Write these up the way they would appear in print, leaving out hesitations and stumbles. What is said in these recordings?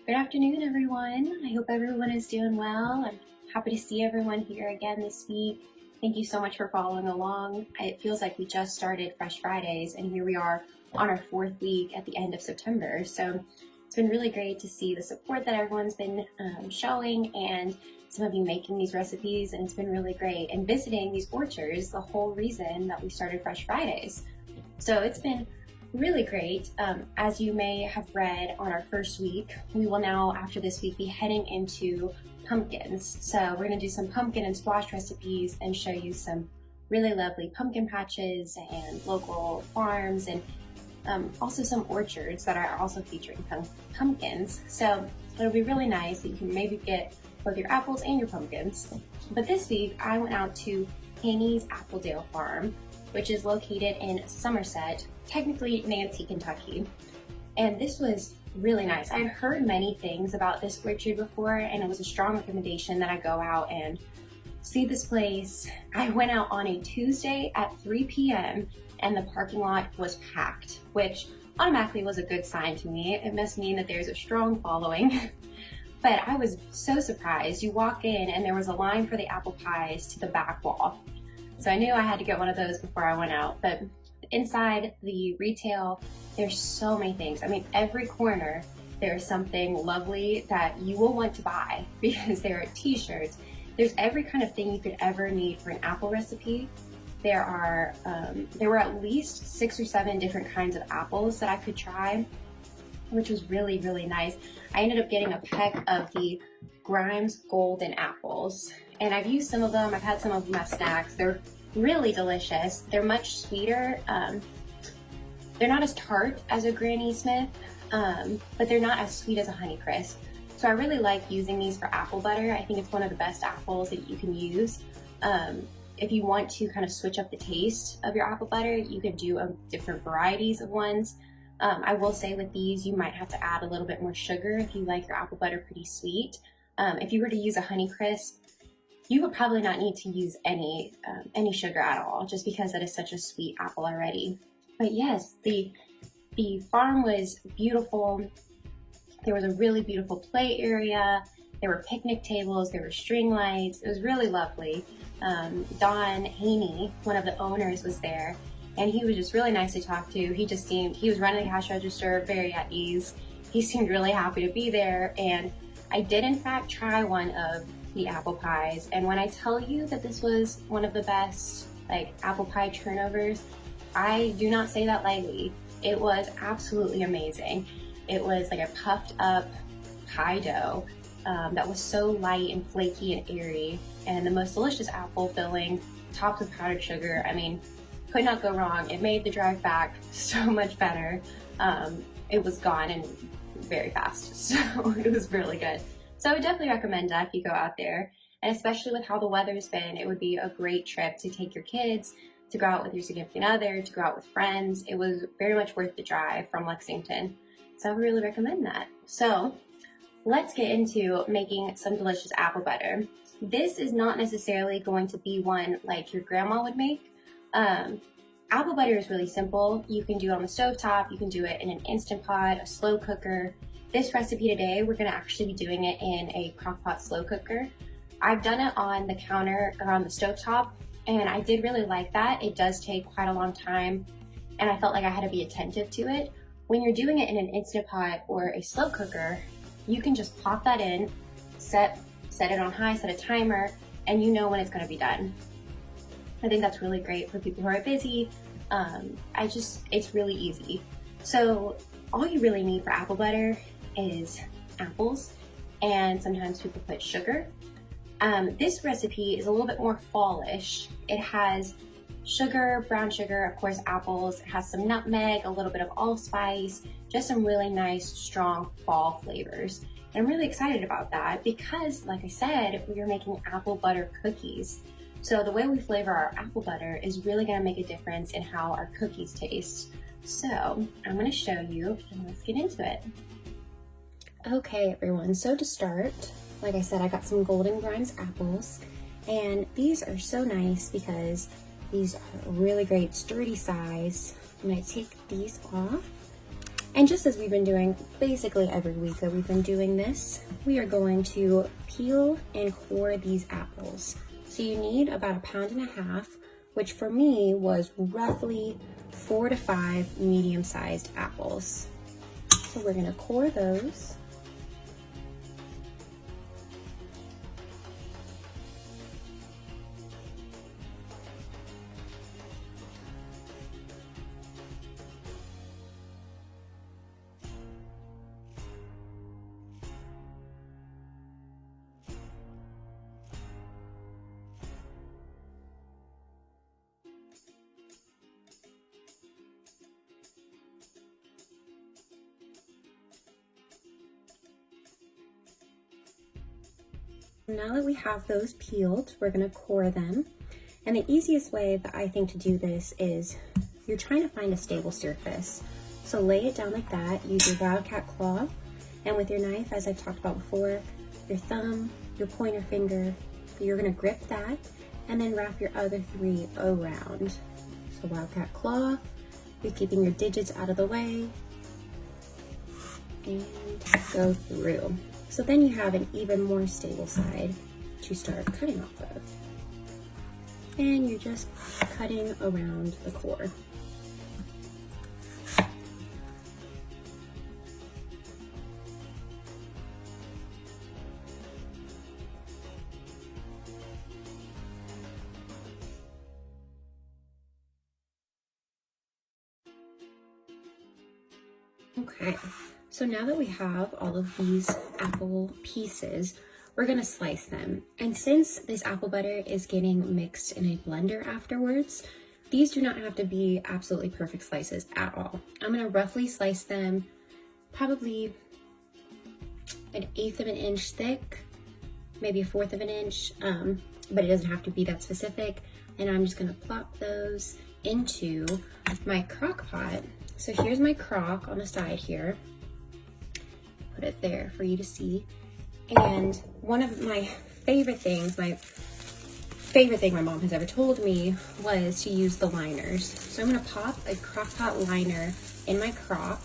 Good afternoon, everyone. I hope everyone is doing well. I'm happy to see everyone here again this week. Thank you so much for following along. It feels like we just started Fresh Fridays, and here we are on our 4th week at the end of September. So it's been really great to see the support that everyone's been showing, and some of you making these recipes, and it's been really great. And visiting these orchards, the whole reason that we started Fresh Fridays. So it's been really great. As you may have read on our first week, we will now, after this week, be heading into pumpkins. So we're going to do some pumpkin and squash recipes and show you some really lovely pumpkin patches and local farms, and also some orchards that are also featuring pumpkins. So it'll be really nice that you can maybe get both your apples and your pumpkins. But this week I went out to Haney's Appledale farm, which is located in Somerset, technically Nancy, Kentucky. And this was really nice. I had heard many things about this orchard before, and it was a strong recommendation that I go out and see this place. I went out on a Tuesday at 3 p.m. and the parking lot was packed, which automatically was a good sign to me. It must mean that there's a strong following. But I was so surprised. You walk in and there was a line for the apple pies to the back wall. So I knew I had to get one of those before I went out. But inside the retail, there's so many things. I mean, every corner there's something lovely that you will want to buy, because there are t-shirts. There's every kind of thing you could ever need for an apple recipe. There were at least 6 or 7 different kinds of apples that I could try, which was really, really nice. I ended up getting a peck of the Grimes Golden apples, and I've used some of them. I've had some of them as snacks. They're really delicious. They're much sweeter. They're not as tart as a Granny Smith, but they're not as sweet as a Honeycrisp. So I really like using these for apple butter. I think it's one of the best apples that you can use. If you want to kind of switch up the taste of your apple butter, you can do different varieties of ones. I will say with these, you might have to add a little bit more sugar if you like your apple butter pretty sweet. If you were to use a Honeycrisp, you would probably not need to use any sugar at all, just because that is such a sweet apple already. But yes, the farm was beautiful. There was a really beautiful play area. There were picnic tables, there were string lights. It was really lovely. Don Haney, one of the owners, was there, and he was just really nice to talk to. He was running the cash register very at ease. He seemed really happy to be there, and I did in fact try one of the apple pies, and when I tell you that this was one of the best apple pie turnovers, I do not say that lightly. It was absolutely amazing. It was like a puffed up pie dough that was so light and flaky and airy, and the most delicious apple filling topped with powdered sugar. I mean, could not go wrong. It made the drive back so much better. It was gone and very fast, so it was really good. So I would definitely recommend that if you go out there, and especially with how the weather's been, it would be a great trip to take your kids, to go out with your significant other, to go out with friends. It was very much worth the drive from Lexington, so I would really recommend that. So let's get into making some delicious apple butter. This is not necessarily going to be one like your grandma would make. Apple butter is really simple. You can do it on the stovetop, you can do it in an Instant Pot, a slow cooker. This recipe today, we're gonna actually be doing it in a crock-pot slow cooker. I've done it on the counter or on the stovetop, and I did really like that. It does take quite a long time, and I felt like I had to be attentive to it. When you're doing it in an Instant Pot or a slow cooker, you can just pop that in, set it on high, set a timer, and you know when it's gonna be done. I think that's really great for people who are busy. It's really easy. So all you really need for apple butter is apples, and sometimes people put sugar. This recipe is a little bit more fallish. It has sugar, brown sugar, of course apples. It has some nutmeg, a little bit of allspice, just some really nice, strong fall flavors. And I'm really excited about that because, like I said, we are making apple butter cookies. So the way we flavor our apple butter is really gonna make a difference in how our cookies taste. So I'm gonna show you, and let's get into it. Okay everyone, so to start, like I said, I got some Golden Grimes apples, and these are so nice because these are really great, sturdy size. I'm gonna take these off, And just as we've been doing basically every week that we've been doing this, we are going to peel and core these apples. So you need about 1.5 pounds, which for me was roughly 4 to 5 medium-sized apples. So we're gonna core those. Now that we have those peeled, we're gonna core them. And the easiest way that I think to do this is you're trying to find a stable surface. So lay it down like that, use your wildcat claw, and with your knife, as I've talked about before, your thumb, your pointer finger, you're gonna grip that and then wrap your other 3 around. So wildcat claw, you're keeping your digits out of the way, and go through. So then you have an even more stable side to start cutting off of. And you're just cutting around the core. Okay, so now that we have all of these apple pieces, we're gonna slice them. And since this apple butter is getting mixed in a blender afterwards, these do not have to be absolutely perfect slices at all. I'm gonna roughly slice them probably 1/8 of an inch thick, maybe 1/4 of an inch, but it doesn't have to be that specific. And I'm just gonna plop those into my crock pot. So here's my crock on the side here. Put it there for you to see. And one of my favorite things, my mom has ever told me was to use the liners. So I'm gonna pop a crock pot liner in my crock.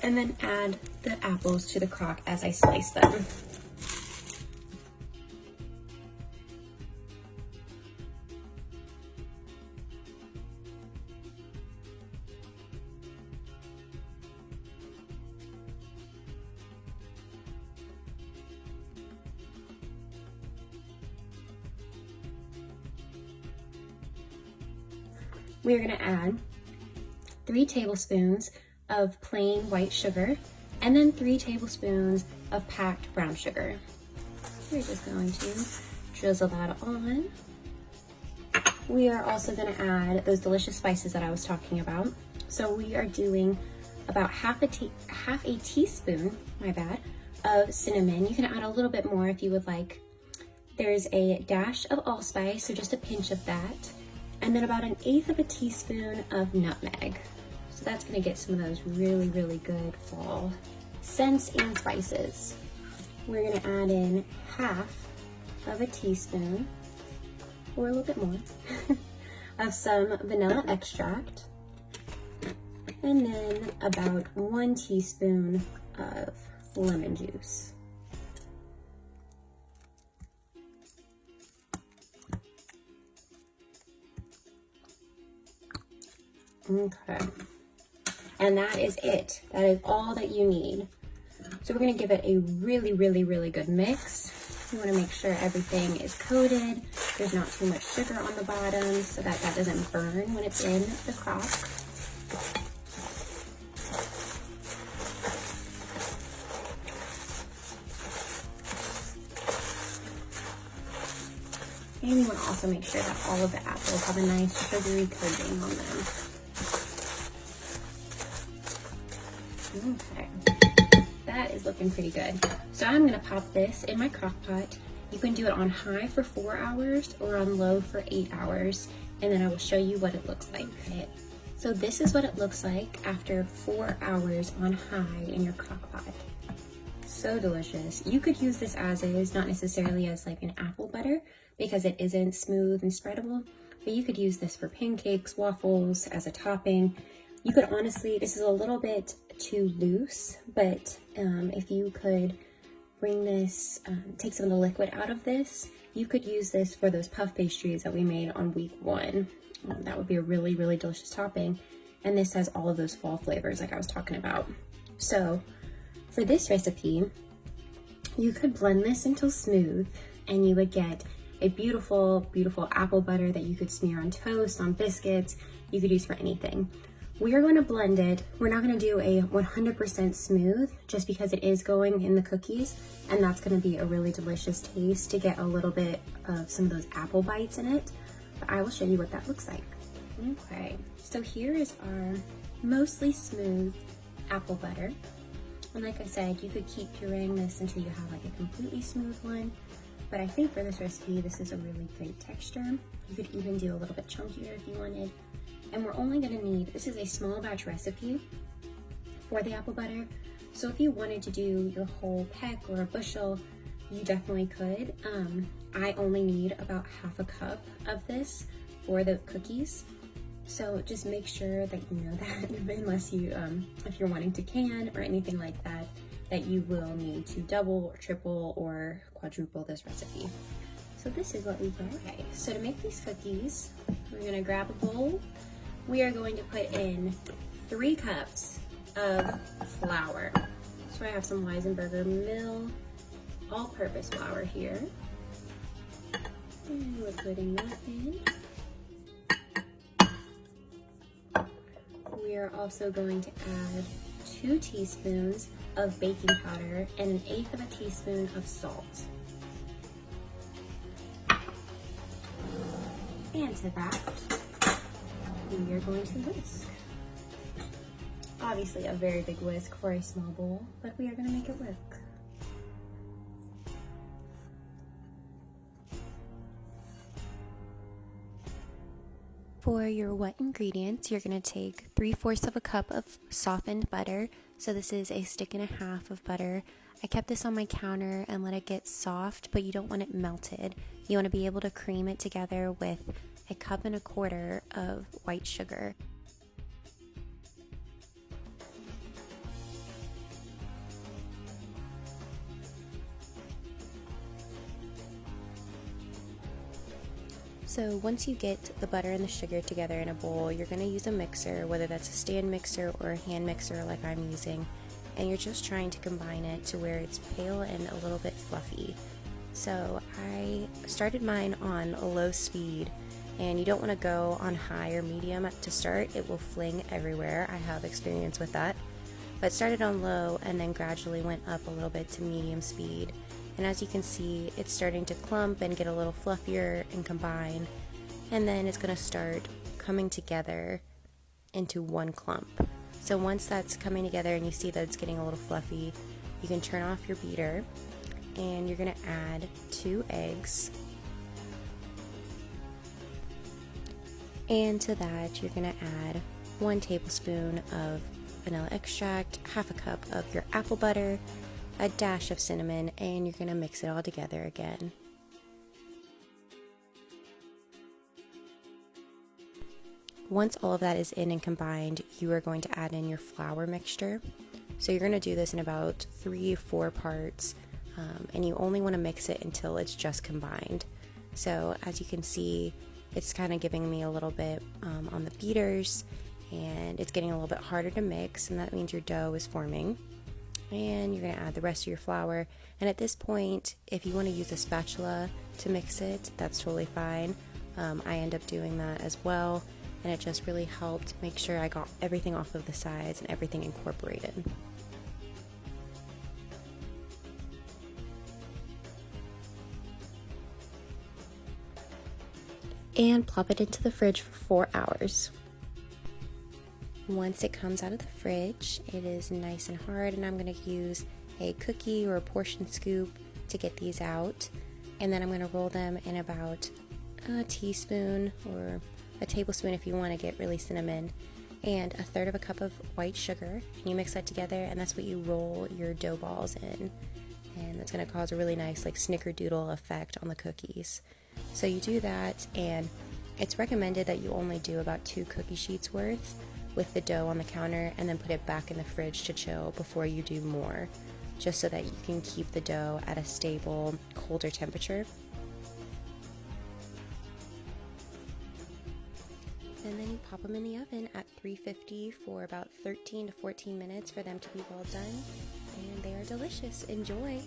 And then add the apples to the crock as I slice them. We're gonna add 3 tablespoons of plain white sugar and then 3 tablespoons of packed brown sugar. We're just going to drizzle that on. We are also gonna add those delicious spices that I was talking about. So we are doing about half a teaspoon, my bad, of cinnamon. You can add a little bit more if you would like. There's a dash of allspice, so just a pinch of that. And then about 1/8 of a teaspoon of nutmeg. So that's gonna get some of those really, really good fall scents and spices. We're gonna add in 1/2 of a teaspoon, or a little bit more, of some vanilla extract. And then about 1 teaspoon of lemon juice. Okay, and that is it. That is all that you need. So we're gonna give it a really, really, really good mix. You wanna make sure everything is coated. There's not too much sugar on the bottom so that that doesn't burn when it's in the crock. And you wanna also make sure that all of the apples have a nice sugary coating on them. Okay, that is looking pretty good. So I'm gonna pop this in my crock pot. You can do it on high for 4 hours or on low for 8 hours, and then I will show you what it looks like. Okay. So this is what it looks like after 4 hours on high in your crock pot. So delicious. You could use this as is, not necessarily as like an apple butter because it isn't smooth and spreadable, but you could use this for pancakes, waffles, as a topping. You could honestly, this is a little bit too loose, but if you could bring this, take some of the liquid out of this, you could use this for those puff pastries that we made on week 1. That would be a really, really delicious topping. And this has all of those fall flavors like I was talking about. So for this recipe, you could blend this until smooth and you would get a beautiful, beautiful apple butter that you could smear on toast, on biscuits. You could use for anything. We are going to blend it. We're not going to do a 100% smooth just because it is going in the cookies, and that's going to be a really delicious taste to get a little bit of some of those apple bites in it. But I will show you what that looks like. Okay, so here is our mostly smooth apple butter. And like I said, you could keep pureeing this until you have like a completely smooth one. But I think for this recipe, this is a really great texture. You could even do a little bit chunkier if you wanted. And we're only gonna need, this is a small batch recipe for the apple butter. So if you wanted to do your whole peck or a bushel, you definitely could. I only need about half a cup of this for the cookies. So just make sure that you know that unless you, if you're wanting to can or anything like that, that you will need to double or triple or quadruple this recipe. So this is what we get. Okay, so to make these cookies, we're gonna grab a bowl. We are going to put in 3 cups of flour. So I have some Weisenberger Mill all-purpose flour here. And we're putting that in. We are also going to add 2 teaspoons of baking powder and 1/8 of a teaspoon of salt. And to that, we are going to whisk. Obviously a very big whisk for a small bowl, but we are going to make it work. For your wet ingredients, you're going to take 3/4 of a cup of softened butter. So this is a 1.5 sticks of butter. I kept this on my counter and let it get soft, but you don't want it melted. You want to be able to cream it together with 1.25 cups of white sugar. So once you get the butter and the sugar together in a bowl, you're going to use a mixer, whether that's a stand mixer or a hand mixer like I'm using, and you're just trying to combine it to where it's pale and a little bit fluffy. So I started mine on a low speed, and you don't want to go on high or medium to start. It will fling everywhere. I have experience with that. But started on low and then gradually went up a little bit to medium speed. And as you can see, it's starting to clump and get a little fluffier and combine. And then it's going to start coming together into one clump. So once that's coming together and you see that it's getting a little fluffy, you can turn off your beater and you're going to add 2 eggs. And to that, you're going to add 1 tablespoon of vanilla extract, 1/2 cup of your apple butter, a dash of cinnamon, and you're going to mix it all together again. Once all of that is in and combined, you are going to add in your flour mixture. So you're going to do this in about 3-4 parts, and you only want to mix it until it's just combined. So as you can see, it's kind of giving me a little bit on the beaters, and it's getting a little bit harder to mix, and that means your dough is forming. And you're going to add the rest of your flour, and at this point, if you want to use a spatula to mix it, that's totally fine. I end up doing that as well, and it just really helped make sure I got everything off of the sides and everything incorporated. And plop it into the fridge for 4 hours. Once it comes out of the fridge, it is nice and hard, and I'm going to use a cookie or a portion scoop to get these out. And then I'm going to roll them in about a teaspoon or a tablespoon if you want to get really cinnamon. and 1/3 of a cup of white sugar, and you mix that together, and that's what you roll your dough balls in, and that's going to cause a really nice like snickerdoodle effect on the cookies. So you do that, and it's recommended that you only do about 2 cookie sheets worth with the dough on the counter, and then put it back in the fridge to chill before you do more, just so that you can keep the dough at a stable, colder temperature. And then you pop them in the oven at 350 for about 13 to 14 minutes for them to be well done, and they are delicious. Enjoy!